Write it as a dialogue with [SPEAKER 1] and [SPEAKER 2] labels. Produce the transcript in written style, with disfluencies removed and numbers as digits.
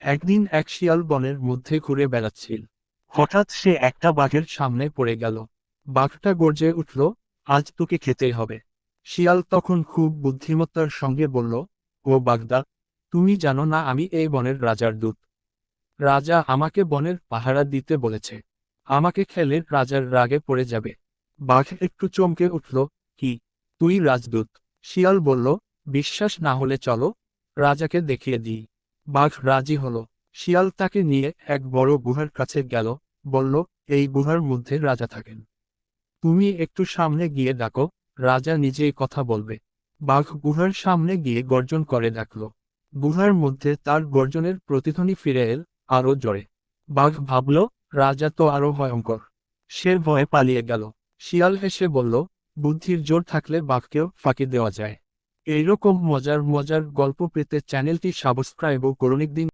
[SPEAKER 1] একদিন এক শিয়াল বনের মধ্যে ঘুরে বেড়াচ্ছিল। হঠাৎ সে একটা বাঘের সামনে পড়ে গেল। বাঘটা গর্জে উঠল, আজ তোকে খেতেই হবে। শিয়াল তখন খুব বুদ্ধিমত্তার সঙ্গে বলল, ও বাগদা, তুমি জানো না আমি এই বনের রাজার দূত। রাজা আমাকে বনের পাহারা দিতে বলেছে। আমাকে খেলে রাজার রাগে পড়ে যাবে। বাঘ একটু চমকে উঠল, কি, তুই রাজদূত? শিয়াল বলল, বিশ্বাস না হলে চলো, রাজাকে দেখিয়ে দিই। বাঘ রাজি হলো। শিয়াল তাকে নিয়ে এক বড় গুহার কাছে গেল, বলল, এই গুহার মধ্যে রাজা থাকেন। তুমি একটু সামনে গিয়ে ডাকো, রাজা নিজেই কথা বলবে। বাঘ গুহার সামনে গিয়ে গর্জন করে ডাকল। গুহার মধ্যে তার গর্জনের প্রতিধ্বনি ফিরে এল, আরো জোরে। বাঘ ভাবল, রাজা তো আরো ভয়ঙ্কর। সে ভয়ে পালিয়ে গেল। শিয়াল হেসে বলল, বুদ্ধির জোর থাকলে বাঘকেও ফাঁকি দেওয়া যায়। এইরকম মজার মজার গল্প পেতে চ্যানেলটি সাবস্ক্রাইব করুন। দিন।